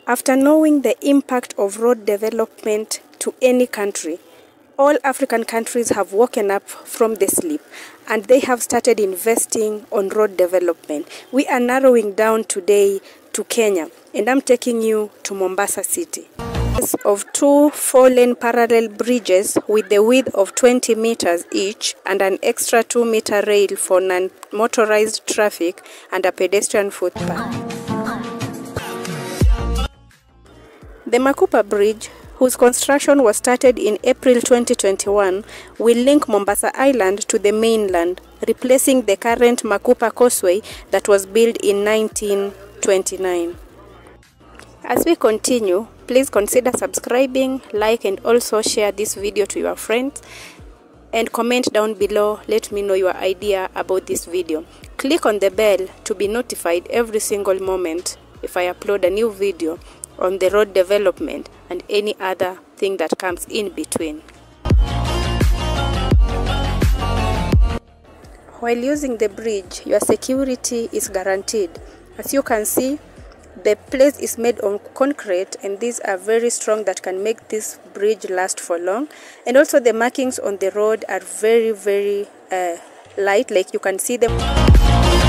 After knowing the impact of road development to any country, all African countries have woken up from the sleep and they have started investing on road development. We are narrowing down today to Kenya, and I'm taking you to Mombasa City. Of two 4-lane parallel bridges with the width of 20 meters each and an extra 2-meter rail for non-motorized traffic and a pedestrian footpath. The Makupa Bridge, whose construction was started in April 2021, will link Mombasa Island to the mainland, replacing the current Makupa Causeway that was built in 1929. As we continue, please consider subscribing, like, and also share this video to your friends. And comment down below, let me know your idea about this video. Click on the bell to be notified every single moment if I upload a new video on the road development and any other thing that comes in between. While using the bridge, your security is guaranteed. As you can see, the place is made on concrete, and these are very strong that can make this bridge last for long. And also the markings on the road are very light, like you can see them.